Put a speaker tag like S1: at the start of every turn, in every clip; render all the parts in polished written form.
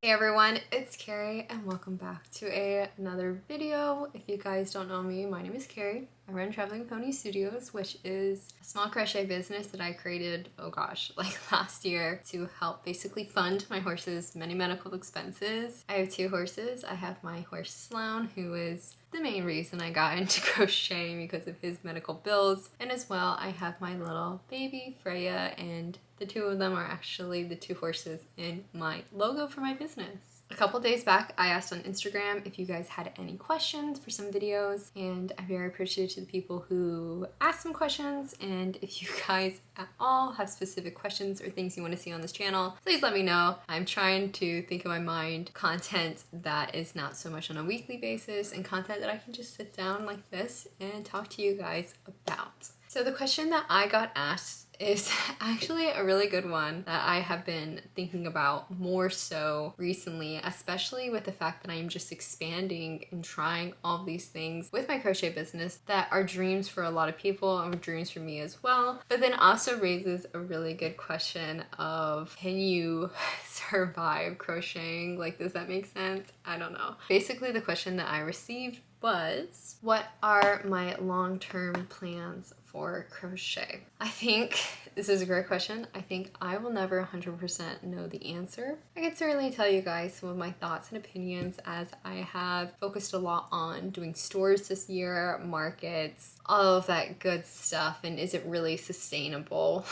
S1: Hey everyone, it's Carrie and welcome back to another video. If you guys don't know me, my name is Carrie. I run Traveling Pony Studios, which is a small crochet business that I created, like last year to help basically fund my horse's many medical expenses. I have two horses. I have my horse Sloan, who is the main reason I got into crocheting because of his medical bills. And as well, I have my little baby Freya, and the two of them are actually the two horses in my logo for my business. A couple days back, I asked on Instagram if you guys had any questions for some videos, and I'm very appreciative to the people who asked some questions. And if you guys at all have specific questions or things you want to see on this channel, please let me know. I'm trying to think in my mind content that is not so much on a weekly basis and content that I can just sit down like this and talk to you guys about. So the question that I got asked is actually a really good one that I have been thinking about more so recently, especially with the fact that I'm just expanding and trying all these things with my crochet business that are dreams for a lot of people and dreams for me as well, but then also raises a really good question of, can you survive crocheting? Like, does that make sense? I don't know. Basically, the question that I received was, what are my long-term plans for crochet? I think this is a great question. I think I will never 100% know the answer. I can certainly tell you guys some of my thoughts and opinions, as I have focused a lot on doing stores this year, markets, all of that good stuff, and is it really sustainable?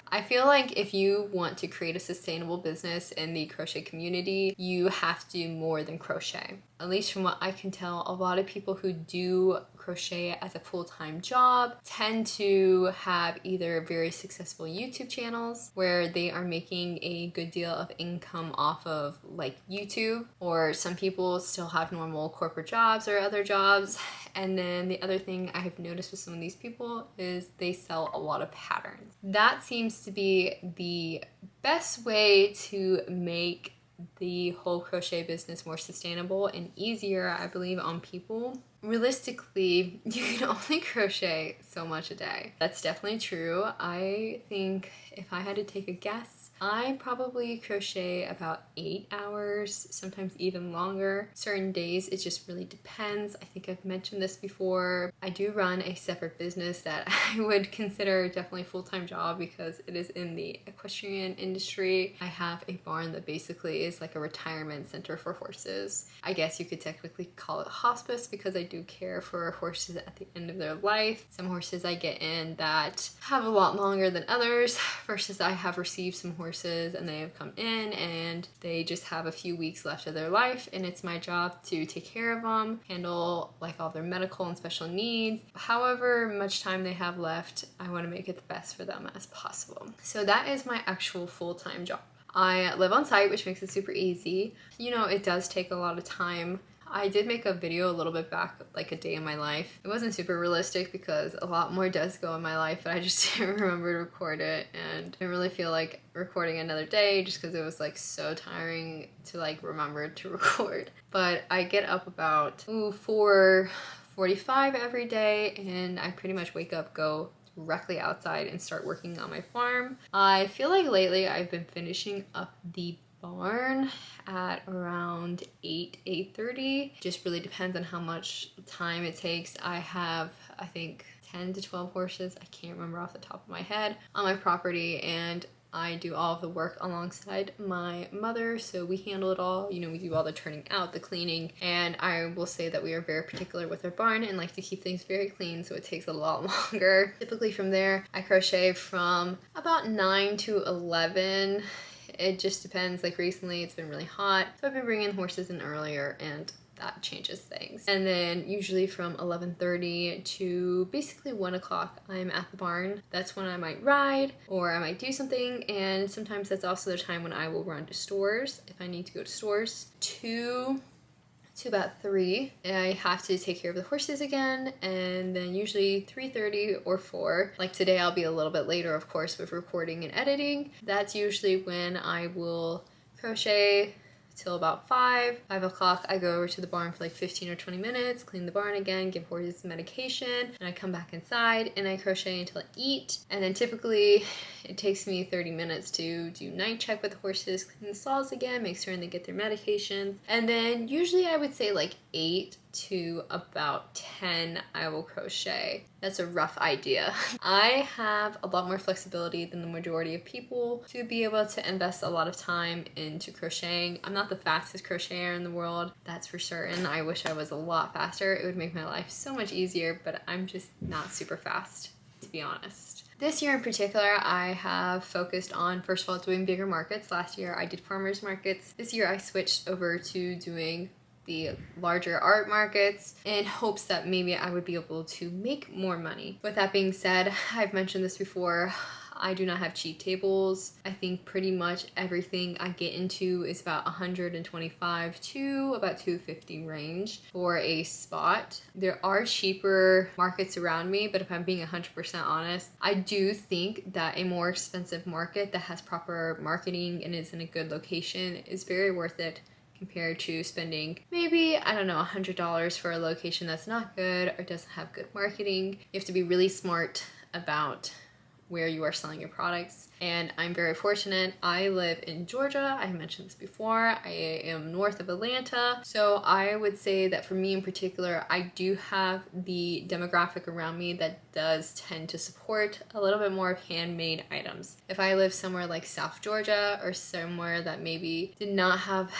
S1: I feel like if you want to create a sustainable business in the crochet community, you have to do more than crochet. At least from what I can tell, a lot of people who do crochet as a full-time job tend to have either very successful YouTube channels where they are making a good deal of income off of like YouTube, or some people still have normal corporate jobs or other jobs. And then the other thing I have noticed with some of these people is they sell a lot of patterns. That seems to be the best way to make the whole crochet business more sustainable and easier, I believe, on people. Realistically, you can only crochet so much a day. That's definitely true. I think if I had to take a guess, I probably crochet about 8 hours, sometimes even longer. Certain days, it just really depends. I think I've mentioned this before. I do run a separate business that I would consider definitely a full-time job because it is in the equestrian industry. I have a barn that basically is like a retirement center for horses. I guess you could technically call it hospice because I do care for horses at the end of their life. Some horses I get in that have a lot longer than others, versus I have received some horses and they have come in and they just have a few weeks left of their life, and it's my job to take care of them, handle like all their medical and special needs. However much time they have left, I want to make it the best for them as possible. So that is my actual full-time job. I live on site, which makes it super easy. You know, it does take a lot of time. I did make a video a little bit back, like a day in my life. It wasn't super realistic because a lot more does go in my life, but I just didn't remember to record it, and I didn't really feel like recording another day just because it was like so tiring to like remember to record. But I get up about 4:45 every day, and I pretty much wake up, go directly outside and start working on my farm. I feel like lately I've been finishing up the barn at around 8:30. Just really depends on how much time it takes. I have, I think, 10 to 12 horses, I can't remember off the top of my head, on my property, and I do all of the work alongside my mother, so we handle it all. You know, we do all the turning out, the cleaning, and I will say that we are very particular with our barn and like to keep things very clean, so it takes a lot longer. Typically from there, I crochet from about 9 to 11. It just depends. Like recently it's been really hot, so I've been bringing horses in earlier, and that changes things. And then usually from 11:30 to basically 1 o'clock, I'm at the barn. That's when I might ride or I might do something, and sometimes that's also the time when I will run to stores if I need to go to stores. To about 3, I have to take care of the horses again, and then usually 3:30 or 4. Like today I'll be a little bit later, of course, with recording and editing. That's usually when I will crochet till about 5 o'clock. I go over to the barn for like 15 or 20 minutes, clean the barn again, give horses medication, and I come back inside and I crochet until I eat. And then typically it takes me 30 minutes to do night check with the horses, clean the stalls again, make sure they get their medications. And then usually I would say like 8 to about 10 I will crochet. That's a rough idea. I have a lot more flexibility than the majority of people to be able to invest a lot of time into crocheting. I'm not the fastest crocheter in the world, that's for certain. I wish I was a lot faster. It would make my life so much easier, but I'm just not super fast, to be honest. This year in particular, I have focused on, first of all, doing bigger markets. Last year I did farmers markets. This year I switched over to doing the larger art markets in hopes that maybe I would be able to make more money. With that being said, I've mentioned this before, I do not have cheap tables. I think pretty much everything I get into is about 125 to about 250 range for a spot. There are cheaper markets around me, but if I'm being 100% honest, I do think that a more expensive market that has proper marketing and is in a good location is very worth it compared to spending maybe, I don't know, $100 for a location that's not good or doesn't have good marketing. You have to be really smart about where you are selling your products. And I'm very fortunate. I live in Georgia. I mentioned this before. I am north of Atlanta. So I would say that for me in particular, I do have the demographic around me that does tend to support a little bit more of handmade items. If I live somewhere like South Georgia or somewhere that maybe did not have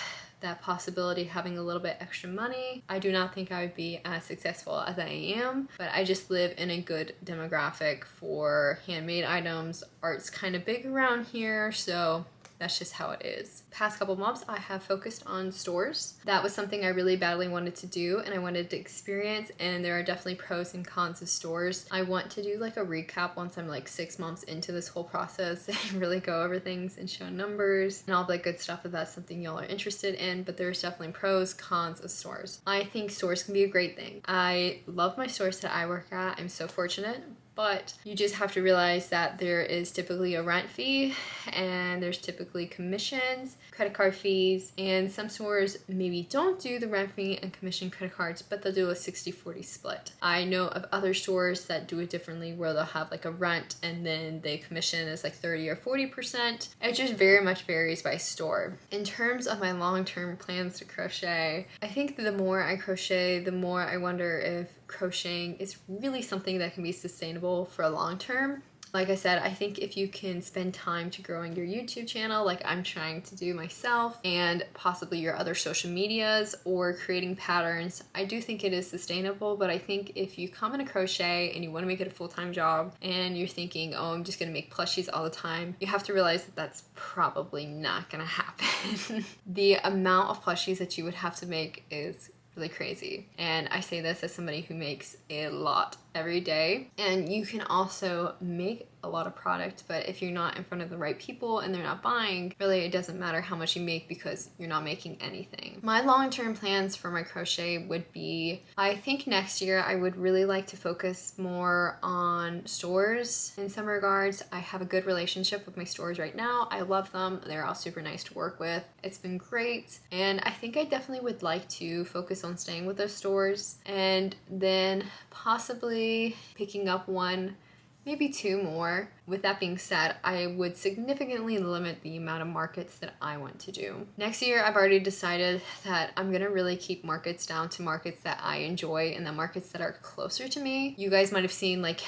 S1: that possibility of having a little bit extra money, I do not think I would be as successful as I am, but I just live in a good demographic for handmade items. Art's kind of big around here, so that's just how it is. Past couple months, I have focused on stores. That was something I really badly wanted to do and I wanted to experience, and there are definitely pros and cons of stores. I want to do like a recap once I'm like 6 months into this whole process and really go over things and show numbers and all that good stuff if that's something y'all are interested in, but there's definitely pros, cons of stores. I think stores can be a great thing. I love my stores that I work at. I'm so fortunate. But you just have to realize that there is typically a rent fee and there's typically commissions, credit card fees, and some stores maybe don't do the rent fee and commission credit cards, but they'll do a 60-40 split. I know of other stores that do it differently where they'll have like a rent and then the commission is like 30 or 40%. It just very much varies by store. In terms of my long-term plans to crochet, I think the more I crochet, the more I wonder if crocheting is really something that can be sustainable for a long term. Like I said, I think if you can spend time to growing your YouTube channel like I'm trying to do myself, and possibly your other social medias or creating patterns, I do think it is sustainable. But I think if you come into crochet and you want to make it a full-time job and you're thinking, oh, I'm just gonna make plushies all the time, you have to realize that that's probably not gonna happen. The amount of plushies that you would have to make is really crazy. And I say this as somebody who makes a lot every day. And you can also make a lot of product, but if you're not in front of the right people and they're not buying, really it doesn't matter how much you make because you're not making anything. My long-term plans for my crochet would be, I think next year I would really like to focus more on stores in some regards. I have a good relationship with my stores right now. I love them. They're all super nice to work with. It's been great. And I think I definitely would like to focus on staying with those stores and then possibly picking up one, maybe 2 more. With that being said, I would significantly limit the amount of markets that I want to do. Next year, I've already decided that I'm gonna really keep markets down to markets that I enjoy and the markets that are closer to me. You guys might have seen like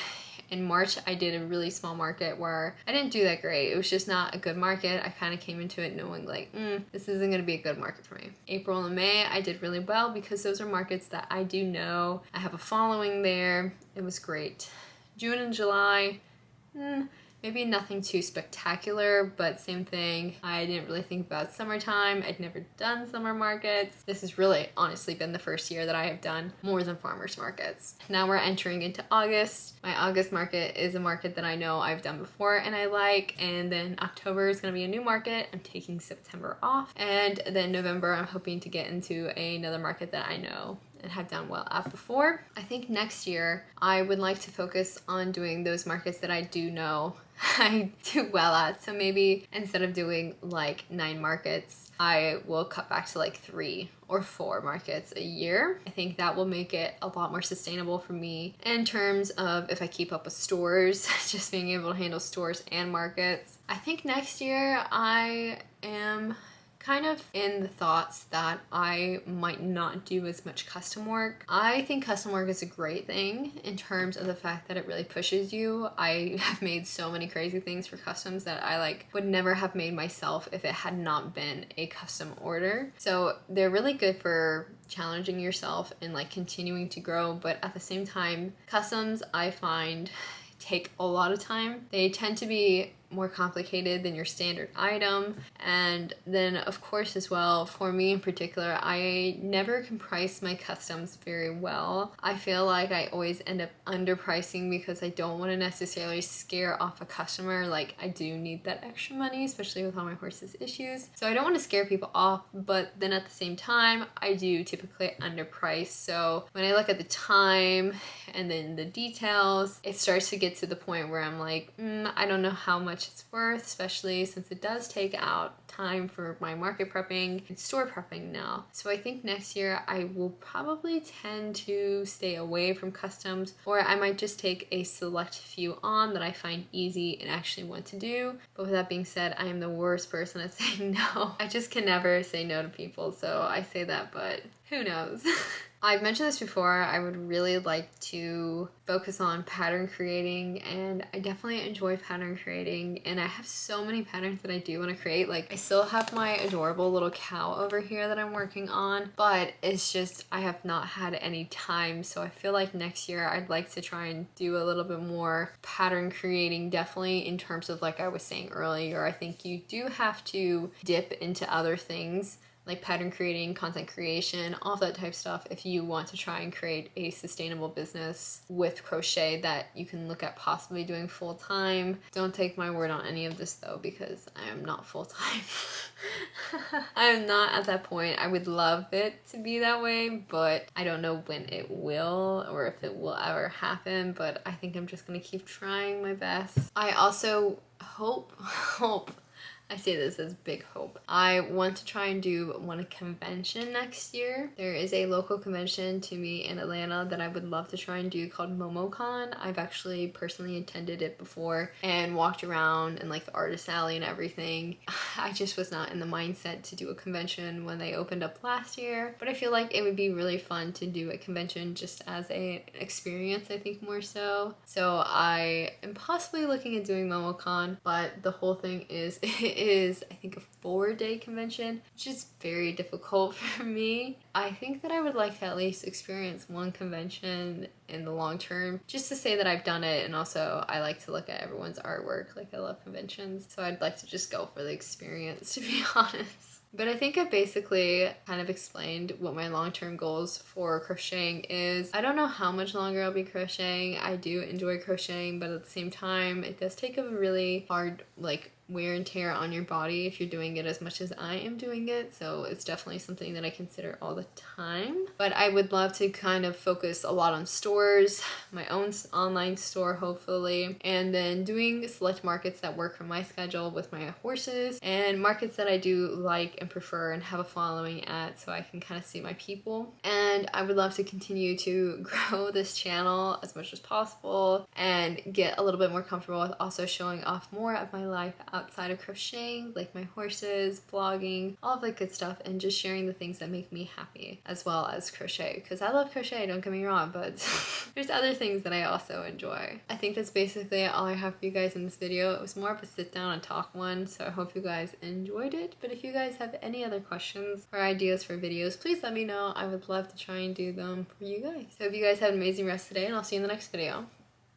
S1: in March, I did a really small market where I didn't do that great. It was just not a good market. I kind of came into it knowing like, this isn't gonna be a good market for me. April and May, I did really well because those are markets that I do know. I have a following there. It was great. June and July, maybe nothing too spectacular, but same thing. I didn't really think about summertime. I'd never done summer markets. This has really honestly been the first year that I have done more than farmers markets. Now we're entering into August. My August market is a market that I know I've done before and I like, and then October is gonna be a new market. I'm taking September off, and then November I'm hoping to get into another market that I know and have done well at before. I think next year I would like to focus on doing those markets that I do know I do well at. So maybe instead of doing like 9 markets, I will cut back to like 3 or 4 markets a year. I think that will make it a lot more sustainable for me in terms of if I keep up with stores, just being able to handle stores and markets. I think next year I am kind of in the thoughts that I might not do as much custom work. I think custom work is a great thing in terms of the fact that it really pushes you. I have made so many crazy things for customs that I like would never have made myself if it had not been a custom order. So they're really good for challenging yourself and like continuing to grow, but at the same time, customs I find take a lot of time. They tend to be more complicated than your standard item. And then of course as well, for me in particular, I never can price my customs very well. I feel like I always end up underpricing because I don't want to necessarily scare off a customer. Like I do need that extra money, especially with all my horse's issues. So I don't want to scare people off, but then at the same time, I do typically underprice. So when I look at the time and then the details, it starts to get to the point where I'm like, I don't know how much it's worth, especially since it does take out time for my market prepping and store prepping now. So I think next year I will probably tend to stay away from customs, or I might just take a select few on that I find easy and actually want to do. But with that being said, I am the worst person at saying no. I just can never say no to people, so I say that, but who knows? I've mentioned this before, I would really like to focus on pattern creating, and I definitely enjoy pattern creating, and I have so many patterns that I do want to create. Like I still have my adorable little cow over here that I'm working on, but it's just I have not had any time. So I feel like next year I'd like to try and do a little bit more pattern creating, definitely in terms of like I was saying earlier, I think you do have to dip into other things like pattern creating, content creation, all that type of stuff if you want to try and create a sustainable business with crochet that you can look at possibly doing full time. Don't take my word on any of this though, because I am not full time. I am not at that point. I would love it to be that way, but I don't know when it will or if it will ever happen, but I think I'm just gonna keep trying my best. I also hope I say this as big hope. I want to try and do one convention next year. There is a local convention to me in Atlanta that I would love to try and do called MomoCon. I've actually personally attended it before and walked around in like the artist alley and everything. I just was not in the mindset to do a convention when they opened up last year, but I feel like it would be really fun to do a convention just as an experience, I think more so. So I am possibly looking at doing MomoCon, but the whole thing is is I think a 4-day convention, which is very difficult for me. I think that I would like to at least experience one convention in the long term, just to say that I've done it, and also I like to look at everyone's artwork. Like I love conventions, so I'd like to just go for the experience, to be honest. But I think I basically kind of explained what my long-term goals for crocheting is. I don't know how much longer I'll be crocheting. I do enjoy crocheting, but at the same time, it does take a really hard like wear and tear on your body if you're doing it as much as I am doing it. So it's definitely something that I consider all the time. But I would love to kind of focus a lot on stores, my own online store hopefully, and then doing select markets that work for my schedule with my horses, and markets that I do like and prefer and have a following at, so I can kind of see my people. And I would love to continue to grow this channel as much as possible and get a little bit more comfortable with also showing off more of my life outside of crocheting, like my horses, vlogging, all of that good stuff, and just sharing the things that make me happy, as well as crochet, because I love crochet, don't get me wrong, but there's other things that I also enjoy. I think that's basically all I have for you guys in this video. It was more of a sit down and talk one, so I hope you guys enjoyed it. But if you guys have any other questions or ideas for videos, please let me know. I would love to try and do them for you guys. So hope you guys have an amazing rest of the day, and I'll see you in the next video.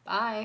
S1: Bye!